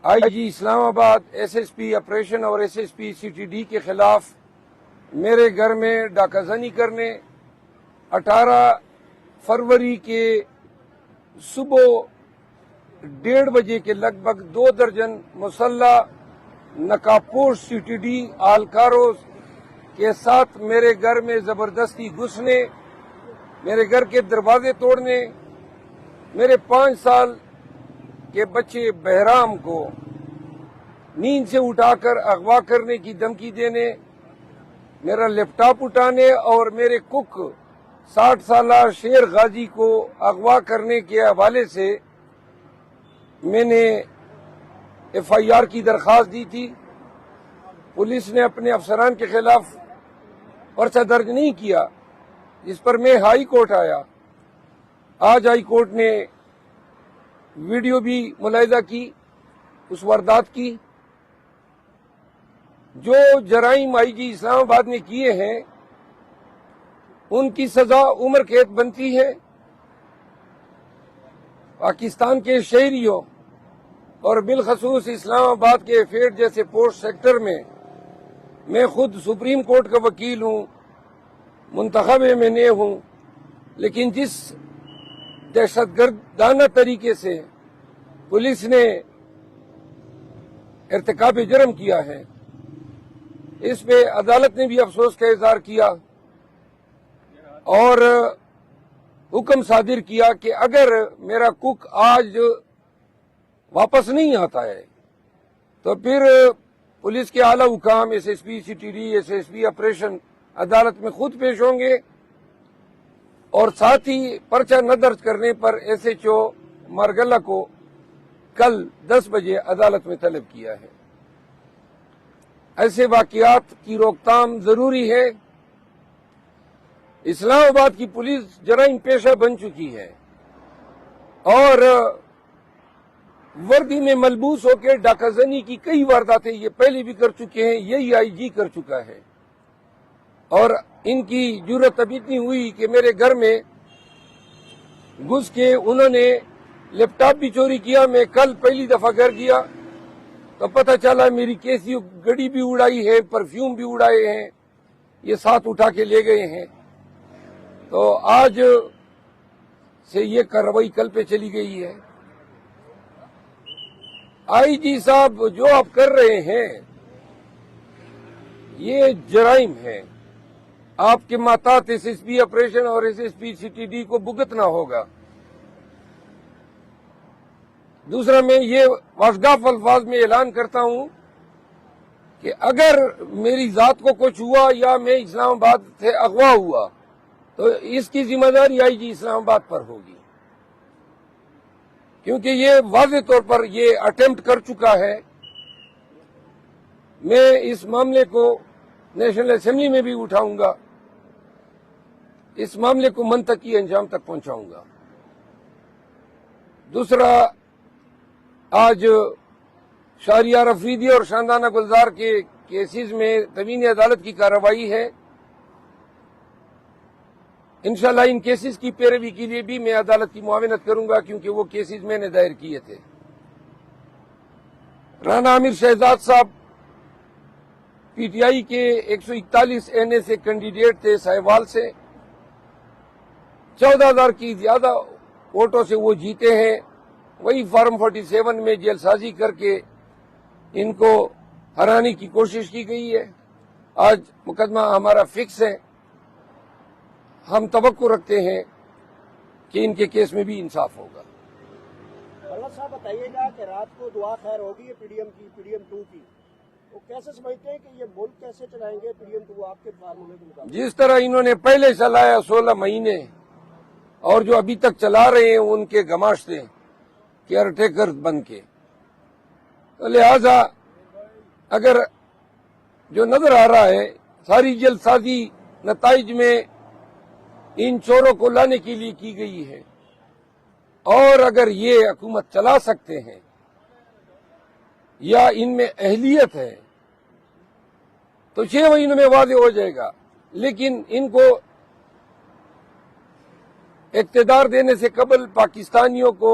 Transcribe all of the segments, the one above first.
آئی G Islamabad, S S P operation اور S S P C T D کے خلاف میرے گھر میں ڈاکہ زنی کرنے 18 فروری کے صبح 1:30 بجے کے لگ بھگ 2 درجن مسلح نقابپوش سی ٹی ڈی اہلکاروں کے ساتھ میرے گھر میں زبردستی گھسنے، میرے گھر کے دروازے توڑنے، میرے 5 سال کے بچے بہرام کو نیند سے اٹھا کر اغوا کرنے کی دھمکی دینے، میرا لیپ ٹاپ اٹھانے اور میرے کک 60 سالہ شیر غازی کو اغوا کرنے کے حوالے سے میں نے ایف آئی آر کی درخواست دی تھی۔ پولیس نے اپنے افسران کے خلاف پرچہ درج نہیں کیا، جس پر میں ہائی کورٹ آیا۔ آج ہائی کورٹ نے ویڈیو بھی ملاحظہ کی اس واردات کی۔ جو جرائم آئی جی اسلام آباد نے کیے ہیں ان کی سزا عمر قید بنتی ہے۔ پاکستان کے شہریوں اور بالخصوص اسلام آباد کے فیڈ جیسے پوسٹ سیکٹر میں خود سپریم کورٹ کا وکیل ہوں، منتخب ایم این اے ہوں، لیکن جس دہشت گردانہ طریقے سے پولیس نے ارتکاب جرم کیا ہے، اس پہ عدالت نے بھی افسوس کا اظہار کیا اور حکم صادر کیا کہ اگر میرا کک آج واپس نہیں آتا ہے تو پھر پولیس کے اعلی حکام S S P C T D, S S P operation عدالت میں خود پیش ہوں گے، اور ساتھ ہی پرچہ نہ درج کرنے پر ایس ایچ او مارگلہ کو کل 10 بجے عدالت میں طلب کیا ہے۔ ایسے واقعات کی روک تھام ضروری ہے۔ اسلام آباد کی پولیس جرائم پیشہ بن چکی ہے اور وردی میں ملبوس ہو کے ڈاکہ زنی کی کئی وارداتیں یہ پہلے بھی کر چکے ہیں، یہی آئی جی کر چکا ہے، اور ان کی جرأت اب اتنی ہوئی کہ میرے گھر میں گھس کے انہوں نے لیپ ٹاپ بھی چوری کیا۔ میں کل پہلی دفعہ گھر گیا تو پتہ چلا میری کیسی گڑی بھی اڑائی ہے، پرفیوم بھی اڑائے ہیں، یہ ساتھ اٹھا کے لے گئے ہیں۔ تو آج سے یہ کارروائی کل پہ چلی گئی ہے۔ آئی جی صاحب جو آپ کر رہے ہیں یہ جرائم ہے، آپ کے ماتحت ایس ایس پی آپریشن اور S S P C T D کو بھگتنا ہوگا۔ دوسرا، میں یہ واضح الفاظ میں اعلان کرتا ہوں کہ اگر میری ذات کو کچھ ہوا یا میں اسلام آباد سے اغوا ہوا تو اس کی ذمہ داری آئی جی اسلام آباد پر ہوگی، کیونکہ یہ واضح طور پر یہ اٹیمپٹ کر چکا ہے۔ میں اس معاملے کو نیشنل اسمبلی میں بھی اٹھاؤں گا، اس معاملے کو منطقی انجام تک پہنچاؤں گا۔ دوسرا، آج شہریار افریدی اور شاندانہ گلزار کے کیسز میں تمین عدالت کی کارروائی ہے۔ انشاءاللہ ان کیسز کی پیروی کے لیے بھی میں عدالت کی معاونت کروں گا، کیونکہ وہ کیسز میں نے دائر کیے تھے۔ رانا عامر شہزاد صاحب پی ٹی آئی کے 141 این اے سے کینڈیڈیٹ تھے سہیوال سے، 14,000 کی زیادہ ووٹوں سے وہ جیتے ہیں۔ وہی فارم 47 میں جیل سازی کر کے ان کو ہرانے کی کوشش کی گئی ہے۔ آج مقدمہ ہمارا فکس ہے، ہم توقع رکھتے ہیں کہ ان کے کیس میں بھی انصاف ہوگا۔ بلد صاحب بتائیے گا کہ رات کو دعا خیر ہوگی ہے پی ڈی ایم 2 کی، وہ کیسے سمجھتے ہیں کہ یہ ملک کیسے چلائیں گے پی ڈی ایم 2 آپ کے فارمولے کے مطابق؟ جس طرح انہوں نے پہلے چلایا 16 مہینے اور جو ابھی تک چلا رہے ہیں ان کے گماشتے کیئر ٹیکر بن کے، تو لہذا اگر جو نظر آ رہا ہے ساری جلد سازی نتائج میں ان چوروں کو لانے کے لیے کی گئی ہے، اور اگر یہ حکومت چلا سکتے ہیں یا ان میں اہلیت ہے تو 6 مہینوں میں واضح ہو جائے گا، لیکن ان کو اقتدار دینے سے قبل پاکستانیوں کو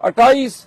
28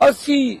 80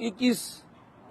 21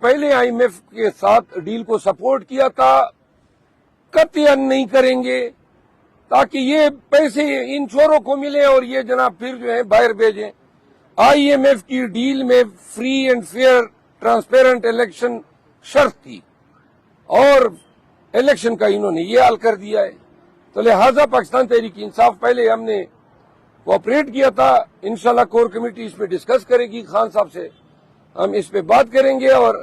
پہلے IMF کے ساتھ ڈیل کو سپورٹ کیا تھا، قطعاً نہیں کریں گے تاکہ یہ پیسے ان چوروں کو ملے اور یہ جناب پھر جو ہے باہر بھیجیں۔ IMF کی ڈیل میں free and fair transparent election شرط تھی اور الیکشن کا انہوں نے یہ حل کر دیا ہے، تو لہذا پاکستان تحریک انصاف پہلے ہم نے کوآپریٹ کیا تھا، انشاءاللہ کور کمیٹی اس پہ ڈسکس کرے گی، خان صاحب سے ہم اس پہ بات کریں گے اور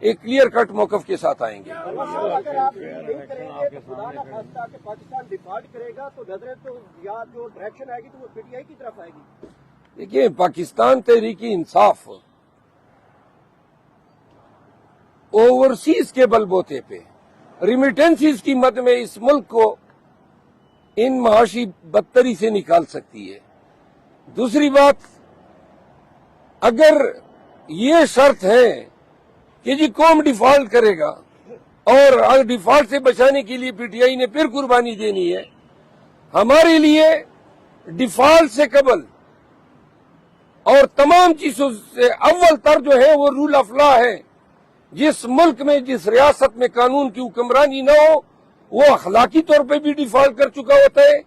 ایک کلیئر کٹ موقف کے ساتھ آئیں گے۔ اگر آپ نہیں کریں گے تو خدا نہ خواستہ کہ پاکستان ڈیفالٹ کرے گا تو نظریں تو یا جو ڈائریکشن آئے گی تو وہ PTI کی طرف آئے گی۔ دیکھیے پاکستان تحریک انصاف اوورسیز کے بل بوتے پہ ریمیٹنسز کی مد میں اس ملک کو ان معاشی بدتری سے نکال سکتی ہے۔ دوسری بات، اگر یہ شرط ہے کہ جی قوم ڈیفالٹ کرے گا اور ڈیفالٹ سے بچانے کے لیے PTI نے پھر قربانی دینی ہے، ہمارے لیے ڈیفالٹ سے قبل اور تمام چیزوں سے اول تر جو ہے وہ رول آف لا ہے۔ جس ملک میں جس ریاست میں قانون کی حکمرانی نہ ہو وہ اخلاقی طور پہ بھی ڈیفالٹ کر چکا ہوتا ہے،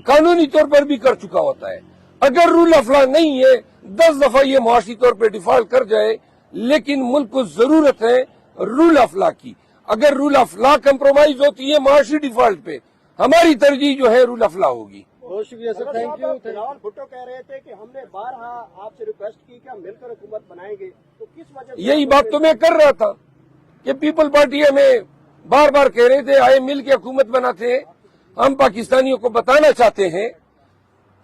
قانونی طور پر بھی کر چکا ہوتا ہے۔ اگر رول آف لا نہیں ہے 10 دفعہ یہ معاشی طور پہ ڈیفالٹ کر جائے، لیکن ملک کو ضرورت ہے رول آف لا کی۔ اگر رول آف لا کمپرومائز ہوتی ہے معاشی ڈیفالٹ پہ، ہماری ترجیح جو ہے رول آف لا ہوگی۔ بہت شکریہ سر، تھینک یو۔ بلاول بھٹو کہہ رہے تھے کہ ہم نے بارہا آپ سے ریکویسٹ کی کہ ہم مل کر حکومت بنائیں گے، تو کس وجہ سے؟ یہی بات تو میں کر رہا تھا کہ پیپل پارٹی ہمیں بار بار کہہ رہے تھے آئے مل کے حکومت بناتے ہیں۔ ہم پاکستانیوں کو بتانا چاہتے ہیں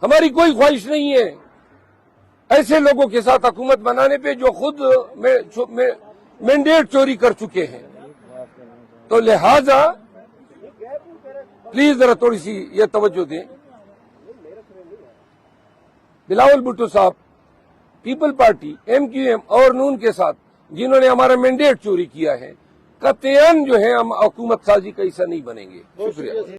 ہماری کوئی خواہش نہیں ہے ایسے لوگوں کے ساتھ حکومت بنانے پہ جو خود مینڈیٹ چوری کر چکے ہیں، تو لہذا پلیز ذرا تھوڑی سی یہ توجہ دیں۔ بلاول بھٹو صاحب پیپل پارٹی MQM اور نون کے ساتھ جنہوں نے ہمارا مینڈیٹ چوری کیا ہے، قطعاً جو ہے ہم حکومت سازی کا حصہ نہیں بنیں گے۔ شکریہ۔